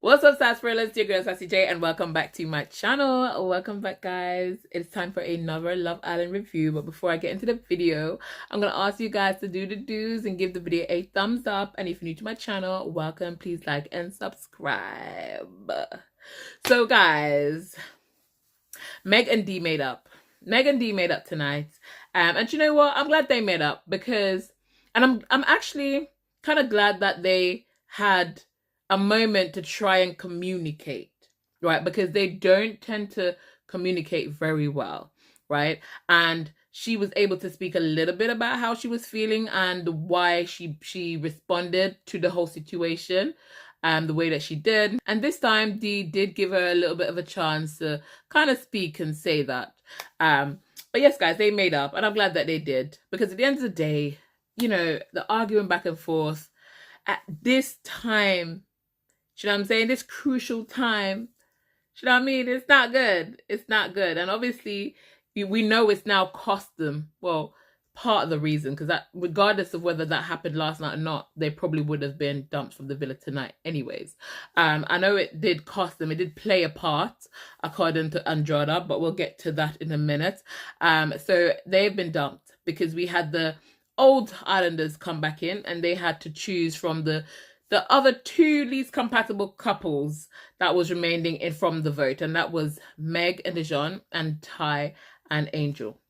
What's up, sarsaparillas? Your girl Sassy J, and welcome back to my channel. Welcome back, guys. It's time for another Love Island review. But before I get into the video, I'm gonna ask you guys to do the do's and give the video a thumbs up. And if you're new to my channel, welcome. Please like and subscribe. So, guys, Meg and D made up. Meg and D made up tonight. And you know what? I'm glad they made up because, and I'm actually kind of glad that they had a moment to try and communicate, right? Because they don't tend to communicate very well, right? And she was able to speak a little bit about how she was feeling and why she responded to the whole situation the way that she did. And this time Dee did give her a little bit of a chance to kind of speak and say that. But yes, guys, they made up, and I'm glad that they did, because at the end of the day, you know, the arguing back and forth at this time, you know what I'm saying? This crucial time. You know what I mean? It's not good. It's not good. And obviously, we know it's now cost them. Well, part of the reason, because that, regardless of whether that happened last night or not, they probably would have been dumped from the villa tonight anyways. I know it did cost them. It did play a part, according to Andrada, but we'll get to that in a minute. So they've been dumped because we had the old Islanders come back in, and they had to choose from the other two least compatible couples that was remaining in from the vote, and that was Meg and Dejon and Ty and Angel.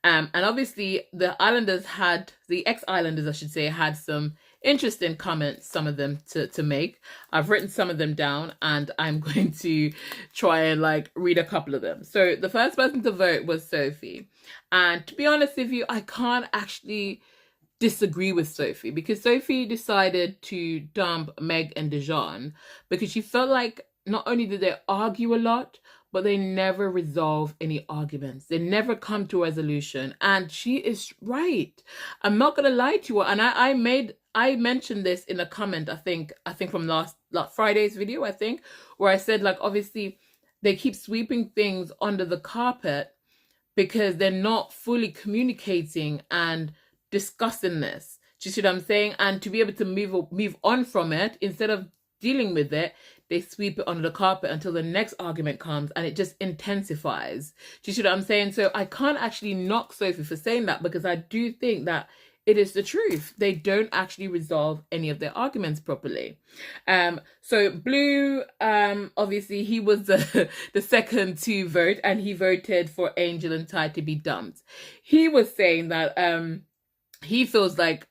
And obviously the Islanders had, the ex-Islanders I should say, had some interesting comments, some of them to make. I've written some of them down, and I'm going to try and like read a couple of them. So the first person to vote was Sophie, and to be honest with you, I can't actually disagree with Sophie, because Sophie decided to dump Meg and Dejon because she felt like not only did they argue a lot, but they never resolve any arguments. They never come to a resolution. And she is right. I'm not gonna lie to you. And I mentioned this in a comment, I think from last Friday's video, I think, where I said, like, obviously they keep sweeping things under the carpet because they're not fully communicating and discussing this. Do you see what I'm saying? And to be able to move on from it, instead of dealing with it, they sweep it under the carpet until the next argument comes, and it just intensifies. Do you see what I'm saying? So I can't actually knock Sophie for saying that, because I do think that it is the truth. They don't actually resolve any of their arguments properly. So Blue, obviously he was the second to vote, and he voted for Angel and Ty to be dumped. He was saying that he feels like,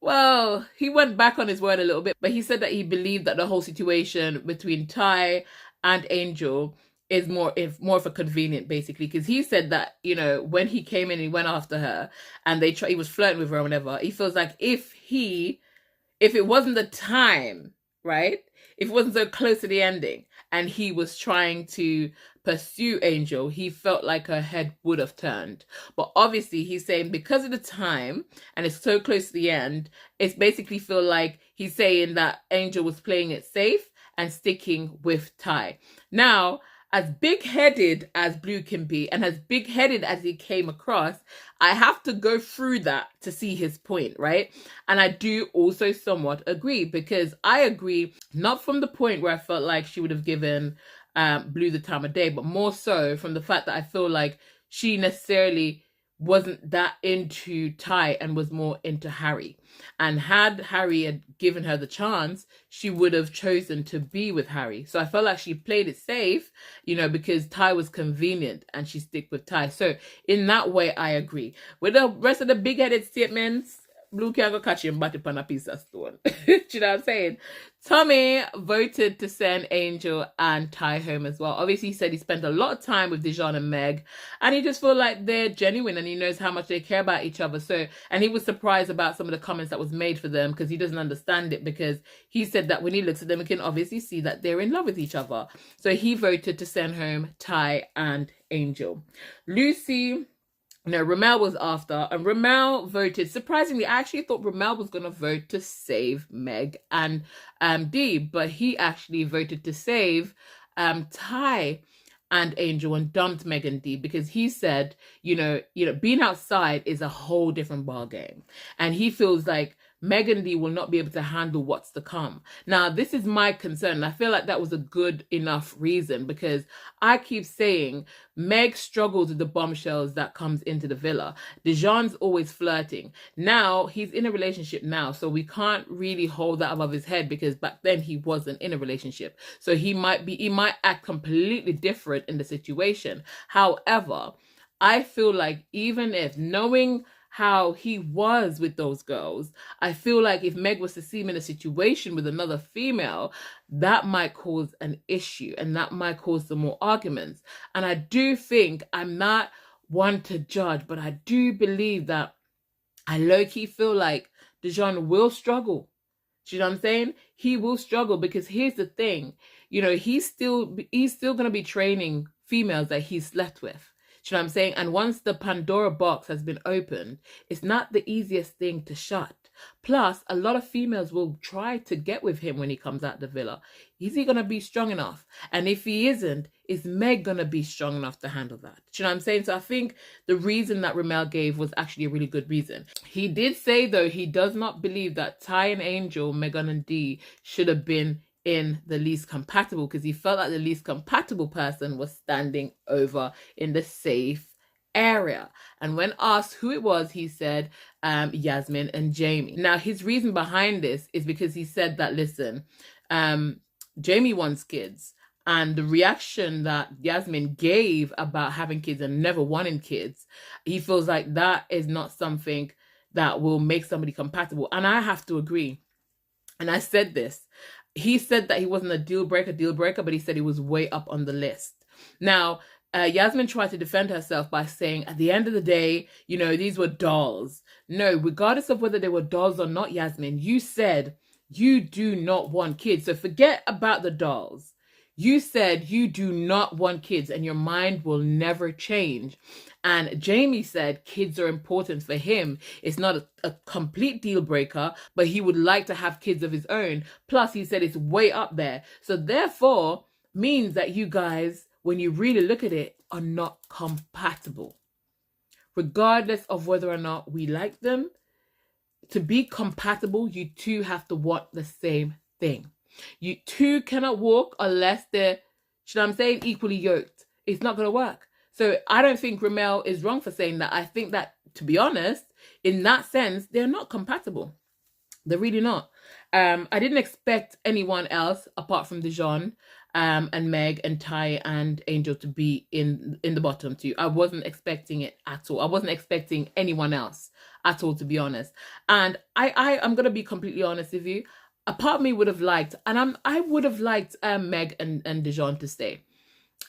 well, he went back on his word a little bit, but he said that he believed that the whole situation between Ty and Angel is more of a convenient, basically, because he said that, you know, when he came in and he went after her and he was flirting with her or whatever, he feels like if it wasn't the time, right, if it wasn't so close to the ending and he was trying to pursue Angel, he felt like her head would have turned. But obviously he's saying because of the time and it's so close to the end, it's basically feel like he's saying that Angel was playing it safe and sticking with Ty. Now, as big-headed as Blue can be, and as big-headed as he came across, I have to go through that to see his point, right? And I do also somewhat agree, because I agree, not from the point where I felt like she would have given Blue the time of day, but more so from the fact that I feel like she necessarily wasn't that into Ty and was more into Harry. And had Harry had given her the chance, she would have chosen to be with Harry. So I felt like she played it safe, you know, because Ty was convenient and she stick with Ty. So in that way, I agree. With the rest of the big-headed statements, Blue can't go catch him, but upon a piece of stone. Do you know what I'm saying? Tommy voted to send Angel and Ty home as well. Obviously, he said he spent a lot of time with Dejon and Meg, and he just feel like they're genuine and he knows how much they care about each other. So, and he was surprised about some of the comments that was made for them, because he doesn't understand it, because he said that when he looks at them, he can obviously see that they're in love with each other. So he voted to send home Ty and Angel. Lucy, no, Ramel was after, and Ramel voted. Surprisingly, I actually thought Ramel was going to vote to save Meg and Dee, but he actually voted to save Ty and Angel and dumped Meg and Dee, because he said, you know, being outside is a whole different ball game, and he feels like Meg and D will not be able to handle what's to come. Now, this is my concern. I feel like that was a good enough reason, because I keep saying Meg struggles with the bombshells that comes into the villa. Dejon's always flirting. Now, he's in a relationship now, so we can't really hold that above his head, because back then he wasn't in a relationship. So he might act completely different in the situation. However, I feel like even if, knowing how he was with those girls, I feel like if Meg was to see him in a situation with another female, that might cause an issue, and that might cause some more arguments. And I do think, I'm not one to judge, but I do believe that I low-key feel like Dejon will struggle. Do you know what I'm saying? He will struggle, because here's the thing, you know, he's still going to be training females that he's slept with. Do you know what I'm saying? And once the Pandora box has been opened, it's not the easiest thing to shut. Plus, a lot of females will try to get with him when he comes out the villa. Is he going to be strong enough? And if he isn't, is Meg going to be strong enough to handle that? Do you know what I'm saying? So I think the reason that Ramel gave was actually a really good reason. He did say, though, he does not believe that Ty and Angel, Megan and Dee should have been in the least compatible, because he felt like the least compatible person was standing over in the safe area. And when asked who it was, he said Yasmin and Jamie. Now, his reason behind this is because he said that, listen, Jamie wants kids, and the reaction that Yasmin gave about having kids and never wanting kids, he feels like that is not something that will make somebody compatible. And I have to agree. And I said this. He said that he wasn't a deal breaker, but he said he was way up on the list. Now, Yasmin tried to defend herself by saying, at the end of the day, you know, these were dolls. No, regardless of whether they were dolls or not, Yasmin, you said you do not want kids. So forget about the dolls. You said you do not want kids, and your mind will never change. And Jamie said kids are important for him. It's not a complete deal breaker, but he would like to have kids of his own. Plus, he said it's way up there. So therefore, means that you guys, when you really look at it, are not compatible. Regardless of whether or not we like them, to be compatible, you two have to want the same thing. You two cannot walk unless they're, you know what I'm saying, equally yoked. It's not going to work. So I don't think Ramel is wrong for saying that. I think that, to be honest, in that sense, they're not compatible. They're really not. I didn't expect anyone else apart from Dejon and Meg and Ty and Angel to be in the bottom two. I wasn't expecting it at all. I wasn't expecting anyone else at all, to be honest. And I'm going to be completely honest with you. A part of me would have liked, and I would have liked Meg and Dejon to stay.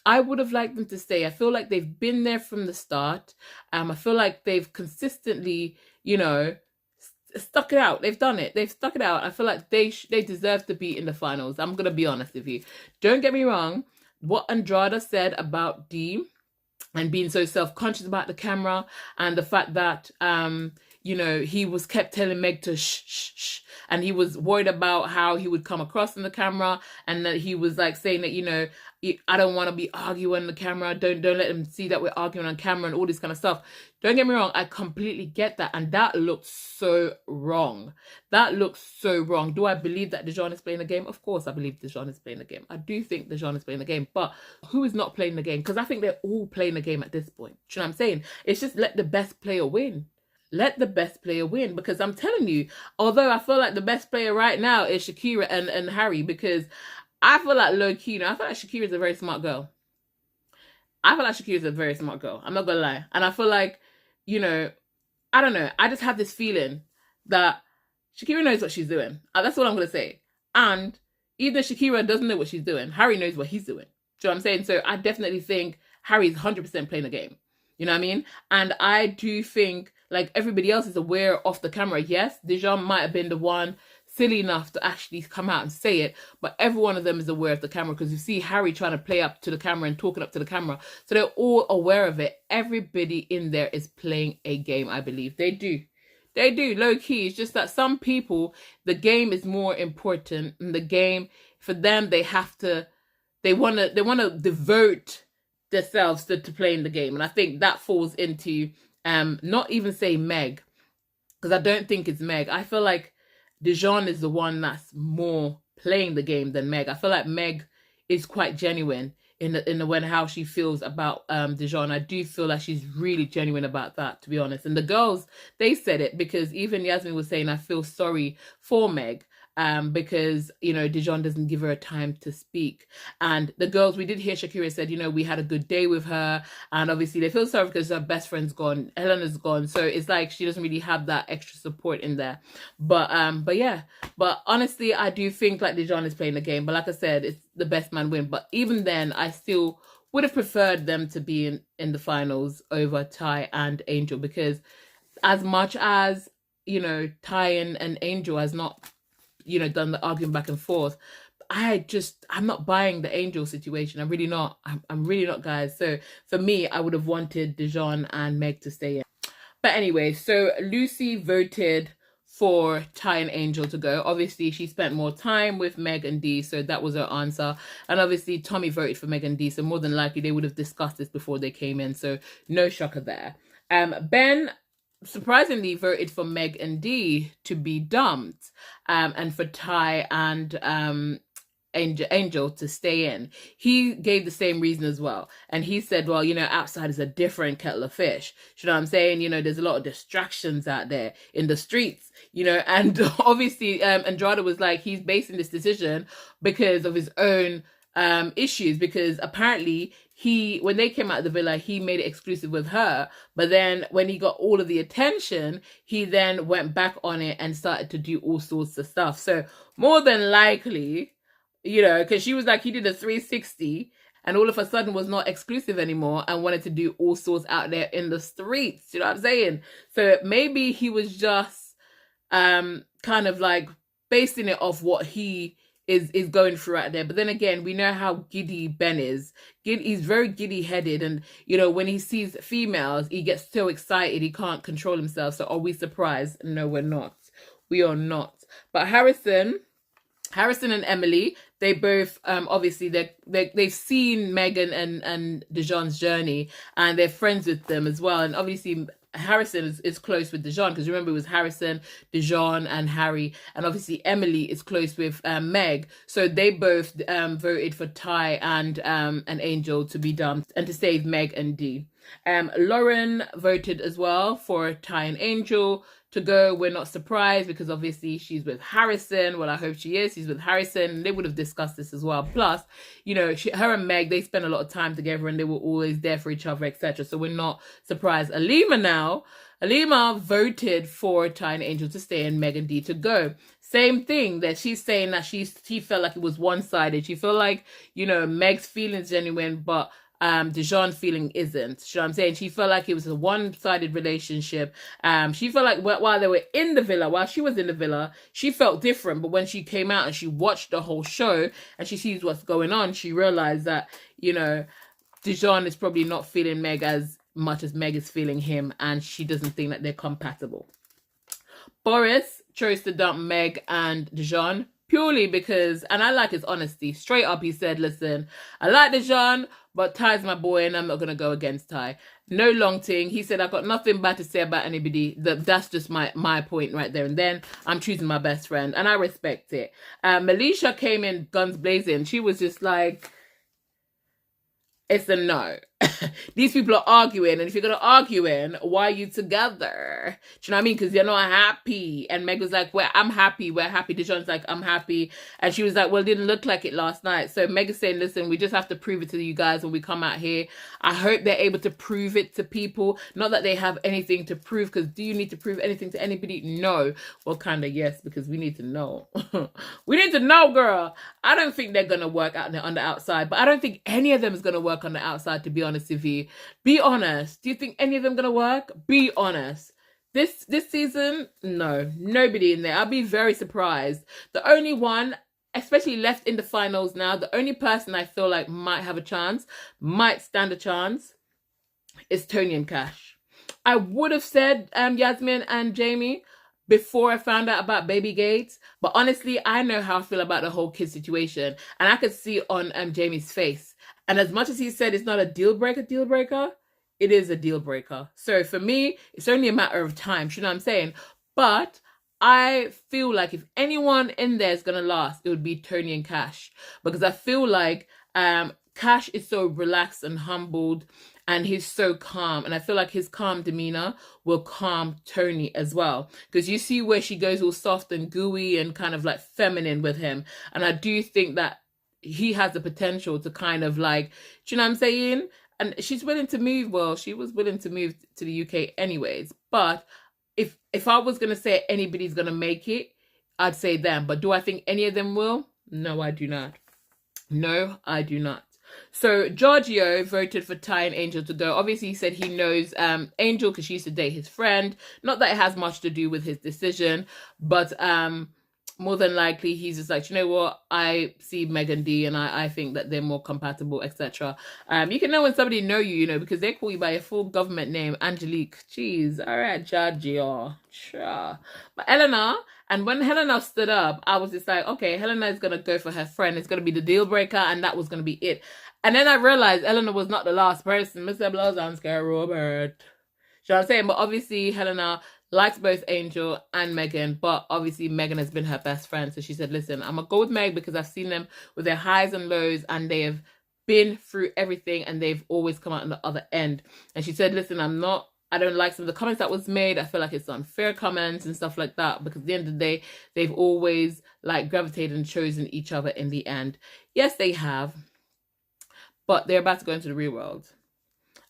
I would have liked them to stay. I feel like they've been there from the start. I feel like they've consistently, you know, stuck it out. They've done it. They've stuck it out. I feel like they deserve to be in the finals. I'm going to be honest with you. Don't get me wrong. What Andrada said about Dee and being so self-conscious about the camera, and the fact that, you know, he was kept telling Meg to shh, shh, shh. And he was worried about how he would come across in the camera, and that he was like saying that, you know, I don't want to be arguing on the camera. Don't let them see that we're arguing on camera and all this kind of stuff. Don't get me wrong. I completely get that. And that looks so wrong. That looks so wrong. Do I believe that Dejon is playing the game? Of course, I believe Dejon is playing the game. I do think Dejon is playing the game. But who is not playing the game? Because I think they're all playing the game at this point. Do you know what I'm saying? It's just let the best player win. Let the best player win, because I'm telling you, although I feel like the best player right now is Shakira and Harry, because I feel like low-key, you know, I feel like Shakira is a very smart girl. I feel like Shakira is a very smart girl. I'm not going to lie. And I feel like, you know, I don't know. I just have this feeling that Shakira knows what she's doing. That's all I'm going to say. And even if Shakira doesn't know what she's doing, Harry knows what he's doing. Do you know what I'm saying? So I definitely think Harry's 100% playing the game. You know what I mean? And I do think, like, everybody else is aware off the camera. Yes, Dejon might have been the one silly enough to actually come out and say it, but every one of them is aware of the camera, because you see Harry trying to play up to the camera and talking up to the camera. So they're all aware of it. Everybody in there is playing a game, I believe. They do. They do, low key. It's just that some people, the game is more important. And the game, for them, they want to devote themselves to playing the game. And I think that falls into, not even say Meg, because I don't think it's Meg. I feel like Dejon is the one that's more playing the game than Meg. I feel like Meg is quite genuine in the when how she feels about Dejon. I do feel like she's really genuine about that, to be honest. And the girls, they said it, because even Yasmin was saying, I feel sorry for Meg. Because, you know, Dejon doesn't give her a time to speak. And the girls, we did hear Shakira said, you know, we had a good day with her. And obviously they feel sorry because her best friend's gone, Helena's gone. So it's like she doesn't really have that extra support in there. But yeah. But honestly, I do think like Dejon is playing the game. But like I said, it's the best man win. But even then, I still would have preferred them to be in the finals over Ty and Angel. Because as much as, you know, Ty and Angel has not, you know, done the arguing back and forth, I'm not buying the Angel situation. I'm really not. I'm really not, guys. So for me, I would have wanted Dejon and Meg to stay in. But anyway, so Lucy voted for Ty and Angel to go. Obviously, she spent more time with Meg and D, so that was her answer. And obviously, Tommy voted for Meg and D, so more than likely they would have discussed this before they came in. So no shocker there. Ben surprisingly voted for Meg and D to be dumped, and for Ty and Angel to stay in. He gave the same reason as well. And he said, well, you know, outside is a different kettle of fish. You know what I'm saying? You know, there's a lot of distractions out there in the streets, you know, and obviously Andrada was like, he's basing this decision because of his own issues, because apparently when they came out of the villa, he made it exclusive with her, but then when he got all of the attention, he then went back on it and started to do all sorts of stuff. So more than likely, you know, because she was like, he did a 360 and all of a sudden was not exclusive anymore and wanted to do all sorts out there in the streets, you know what I'm saying? So maybe he was just kind of like basing it off what he is going through out there. But then again, we know how giddy Ben is. He's very giddy headed, and you know, when he sees females, he gets so excited he can't control himself. So are we surprised? No, we're not. We are not. But Harrison and Emily, they both obviously they've seen Megan and Dejon's journey, and they're friends with them as well. And obviously Harrison is close with Dejon, because remember it was Harrison, Dejon, and Harry, and obviously Emily is close with Meg. So they both voted for Ty and Angel to be dumped and to save Meg and D. Lauren voted as well for Ty and Angel to go. We're not surprised, because obviously she's with Harrison. Well, I hope she is. She's with Harrison. They would have discussed this as well. Plus, you know, her and Meg, they spent a lot of time together and they were always there for each other, etc. So we're not surprised. Alima voted for Ty and Angel to stay and Meg and D to go. Same thing, that she's saying that she felt like it was one-sided. She felt like, you know, Meg's feelings genuine, but Dejon's feeling isn't. You know what I'm saying? She felt like it was a one-sided relationship. She felt like while they were in the villa, while she was in the villa, she felt different. But when she came out and she watched the whole show and she sees what's going on, she realized that, you know, Dejon is probably not feeling Meg as much as Meg is feeling him, and she doesn't think that they're compatible. Boris chose to dump Meg and Dejon purely because, and I like his honesty, straight up he said, listen, I like Dejon, but Ty's my boy and I'm not going to go against Ty. No long thing. He said, I've got nothing bad to say about anybody. That's just my point right there and then. I'm choosing my best friend and I respect it. Melisha came in guns blazing. She was just like, it's a no. These people are arguing, and if you're gonna arguing, why are you together? Do you know what I mean? Because you're not happy. And Meg was like, well, I'm happy, we're happy. Dejon's like, I'm happy. And she was like, well, it didn't look like it last night. So Meg is saying, listen, we just have to prove it to you guys when we come out here. I hope they're able to prove it to people. Not that they have anything to prove, because do you need to prove anything to anybody? No. Well, kind of yes, because we need to know. We need to know, girl. I don't think they're gonna work out on the outside, but I don't think any of them is gonna work on the outside, to be honest with you. Be honest. Do you think any of them gonna work? Be honest. This season, no, nobody in there. I'll be very surprised. The only one, especially left in the finals now, the only person I feel like might have a chance, might stand a chance, is Tony and Cash. I would have said Yasmin and Jamie before I found out about Baby Gates, but honestly, I know how I feel about the whole kid situation, and I could see on Jamie's face. And as much as he said it's not a deal breaker, it is a deal breaker. So for me, it's only a matter of time. You know what I'm saying? But I feel like if anyone in there is gonna last, it would be Tony and Cash, because I feel like Cash is so relaxed and humbled, and he's so calm, and I feel like his calm demeanor will calm Tony as well, because you see where she goes all soft and gooey and kind of like feminine with him, and I do think that he has the potential to kind of like, do you know what I'm saying? And she's willing to move. Well, she was willing to move to the UK anyways, but if I was gonna say anybody's gonna make it, I'd say them. But do I think any of them will? No, I do not. No, I do not. So Giorgio voted for Ty and Angel to go. Obviously, he said he knows Angel because she used to date his friend. Not that it has much to do with his decision, but more than likely he's just like, you know what, I see Meg and D and I think that they're more compatible, etc. You can know when somebody know you, you know, because they call you by your full government name, Angelique. Jeez, all right, Giorgio. Sure. But Eleanor, and when Helena stood up, I was just like, okay, Helena is going to go for her friend. It's going to be the deal breaker, and that was going to be it. And then I realized Eleanor was not the last person. Mr. Blazanska, Robert. You know what I'm saying? But obviously, Helena likes both Angel and Megan, but obviously Megan has been her best friend. So she said, listen, I'm going to go with Meg because I've seen them with their highs and lows, and they have been through everything, and they've always come out on the other end. And she said, listen, I don't like some of the comments that was made. I feel like it's unfair comments and stuff like that, because at the end of the day, they've always like gravitated and chosen each other in the end. Yes, they have, but they're about to go into the real world.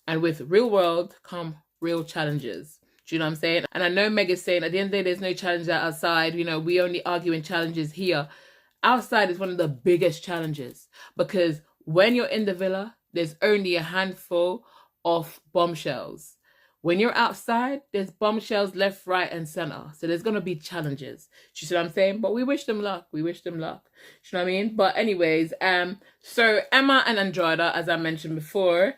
And with real world come real challenges. Do you know what I'm saying? And I know Meg is saying at the end of the day, there's no challenge outside. You know, we only argue in challenges here. Outside is one of the biggest challenges, because when you're in the villa, there's only a handful of bombshells. When you're outside, there's bombshells left, right, and center. So there's going to be challenges. You see what I'm saying? But we wish them luck. We wish them luck. You know what I mean? But anyways, so Emma and Andrada, as I mentioned before,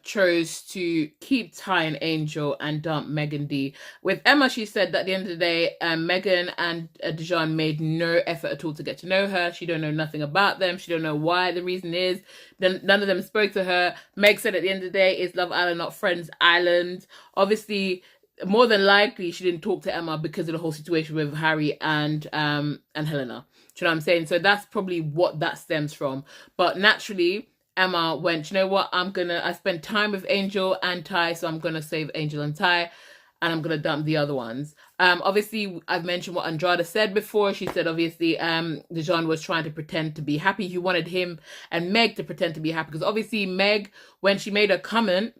chose to keep Ty and Angel and dump Megan D. With Emma, she said that at the end of the day, Megan and Dejon made no effort at all to get to know her. She don't know nothing about them. She don't know why. The reason is none of them spoke to her. Meg said at the end of the day, it's Love Island, not Friends Island. Obviously, more than likely, she didn't talk to Emma because of the whole situation with Harry and Helena. Do you know what I'm saying? So that's probably what that stems from. But naturally, Emma went, you know what, I spent time with Angel and Ty, so I'm gonna save Angel and Ty, and I'm gonna dump the other ones. Obviously, I've mentioned what Andrada said before. She said, obviously, Dejon was trying to pretend to be happy. He wanted him and Meg to pretend to be happy, because obviously Meg, when she made a comment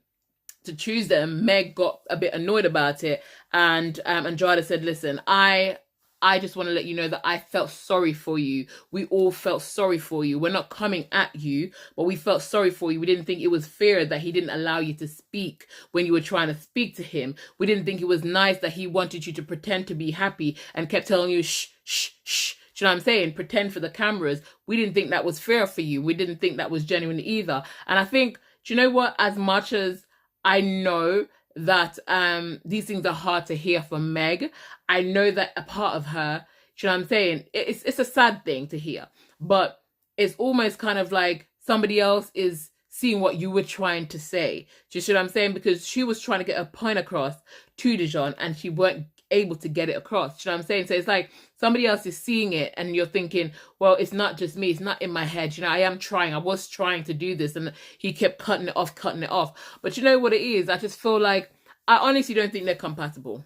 to choose them, Meg got a bit annoyed about it, and Andrada said, listen, I just want to let you know that I felt sorry for you. We all felt sorry for you. We're not coming at you, but we felt sorry for you. We didn't think it was fair that he didn't allow you to speak when you were trying to speak to him. We didn't think it was nice that he wanted you to pretend to be happy and kept telling you, shh, shh, shh. Do you know what I'm saying? Pretend for the cameras. We didn't think that was fair for you. We didn't think that was genuine either. And I think, do you know what? As much as I know that these things are hard to hear from Meg, I know that a part of her, do you know what I'm saying? It's a sad thing to hear, but it's almost kind of like somebody else is seeing what you were trying to say. Do you see what I'm saying? Because she was trying to get a point across to Dejon, and she weren't able to get it across. Do you know what I'm saying? So it's like somebody else is seeing it, and you're thinking, well, it's not just me. It's not in my head. You know, I was trying to do this, and he kept cutting it off. But you know what it is? I just feel like, I honestly don't think they're compatible.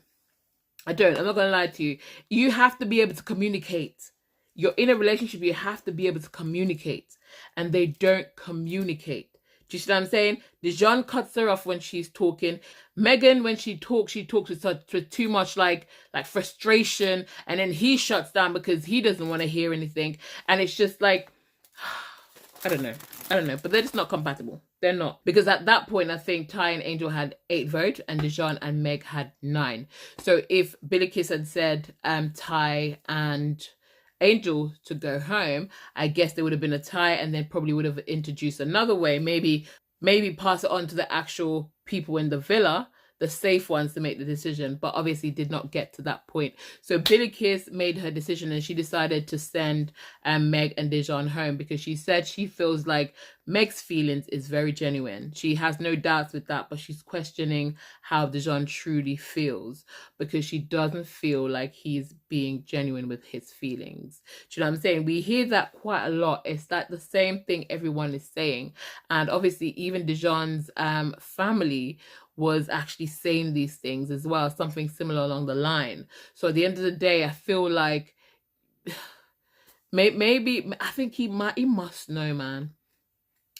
I don't. I'm not going to lie to you. You have to be able to communicate. You're in a relationship, you have to be able to communicate. And they don't communicate. Do you see what I'm saying? Dejon cuts her off when she's talking. Megan, when she talks with too much like frustration. And then he shuts down because he doesn't want to hear anything. And it's just like, I don't know. But they're just not compatible. They're not. Because at that point, I think Ty and Angel had 8 votes and Dejon and Meg had 9. So if Billy Kiss had said Ty and Angel to go home, I guess there would have been a tie, and then probably would have introduced another way. Maybe pass it on to the actual people in the villa, the safe ones, to make the decision, but obviously did not get to that point. So Billy Kiss made her decision, and she decided to send Meg and Dejon home, because she said she feels like Meg's feelings is very genuine. She has no doubts with that, but she's questioning how Dejon truly feels because she doesn't feel like he's being genuine with his feelings. Do you know what I'm saying? We hear that quite a lot. It's like the same thing everyone is saying. And obviously, even Dejon's family was actually saying these things as well, something similar along the line. So at the end of the day, I feel like maybe I think he must know, man.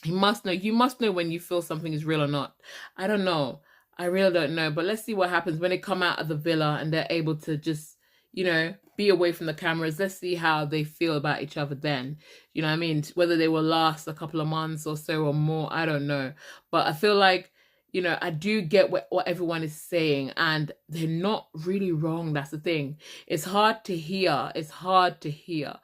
He must know. You must know when you feel something is real or not. I don't know. I really don't know. But let's see what happens when they come out of the villa and they're able to just, you know, be away from the cameras. Let's see how they feel about each other then. You know what I mean? Whether they will last a couple of months or so or more, I don't know. But I feel like, you know, I do get what everyone is saying, and they're not really wrong. That's the thing. It's hard to hear. It's hard to hear.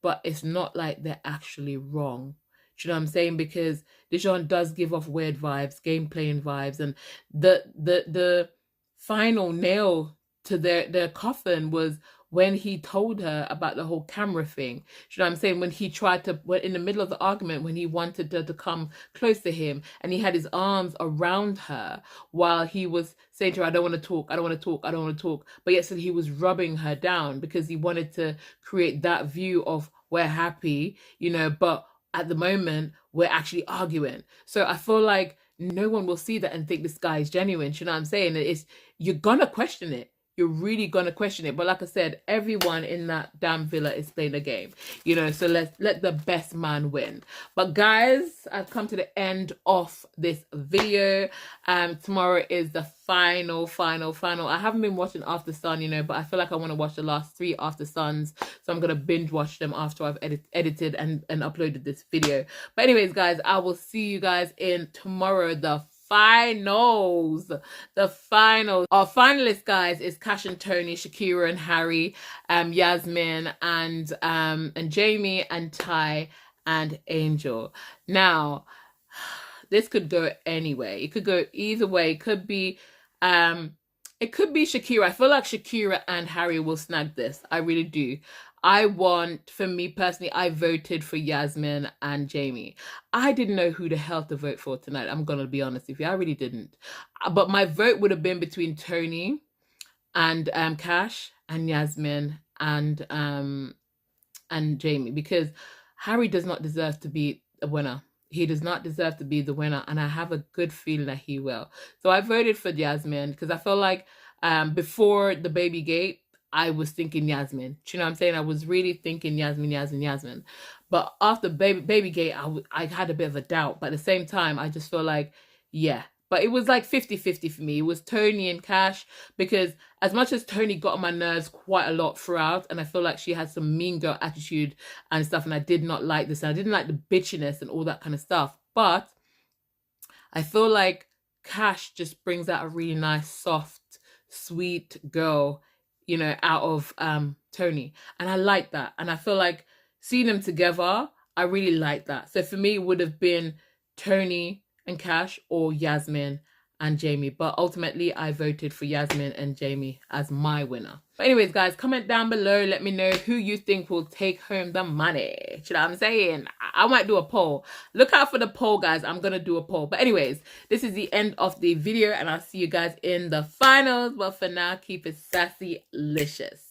But it's not like they're actually wrong. Do you know what I'm saying? Because Dejon does give off weird vibes, game playing vibes, and the final nail to their coffin was when he told her about the whole camera thing. Do you know what I'm saying? When he tried to, in the middle of the argument, when he wanted her to come close to him, and he had his arms around her while he was saying to her, I don't want to talk, I don't want to talk, I don't want to talk. But yet he was rubbing her down because he wanted to create that view of we're happy, you know, but at the moment we're actually arguing. So I feel like no one will see that and think this guy is genuine. You know what I'm saying? You're gonna question it. You're really gonna question it. But like I said, everyone in that damn villa is playing the game, you know, so let's let the best man win. But guys, I've come to the end of this video. Tomorrow is the final. I haven't been watching After Sun, you know, but I feel like I want to watch the last 3 After Suns, so I'm gonna binge watch them after I've edited and uploaded this video. But anyways, guys, I will see you guys in tomorrow, the finals. Our finalists, guys, is Cash and Tony, Shakira and Harry, Yasmin and Jamie, and Ty and Angel. Now, this could go anyway. It could go either way. It could be Shakira. I feel like Shakira and Harry will snag this. I really do. For me personally, I voted for Yasmin and Jamie. I didn't know who the hell to vote for tonight. I'm going to be honest with you. I really didn't. But my vote would have been between Tony and Cash and Yasmin and Jamie, because Harry does not deserve to be a winner. He does not deserve to be the winner, and I have a good feeling that he will. So I voted for Yasmin because I feel like before the baby gate, I was thinking Yasmin. Do you know what I'm saying? I was really thinking Yasmin. But after baby gate, I had a bit of a doubt. But at the same time, I just feel like, yeah. But it was like 50-50 for me. It was Tony and Cash, because as much as Tony got on my nerves quite a lot throughout, and I feel like she had some mean girl attitude and stuff, and I did not like this. And I didn't like the bitchiness and all that kind of stuff. But I feel like Cash just brings out a really nice, soft, sweet girl, you know, out of Tony. And I like that. And I feel like seeing them together, I really like that. So for me, it would have been Tony and Cash or Yasmin and Jamie. But ultimately, I voted for Yasmin and Jamie as my winner. But anyways, guys, comment down below. Let me know who you think will take home the money. You know what I'm saying? I might do a poll. Look out for the poll, guys. I'm going to do a poll. But anyways, this is the end of the video, and I'll see you guys in the finals. But for now, keep it sassy-licious.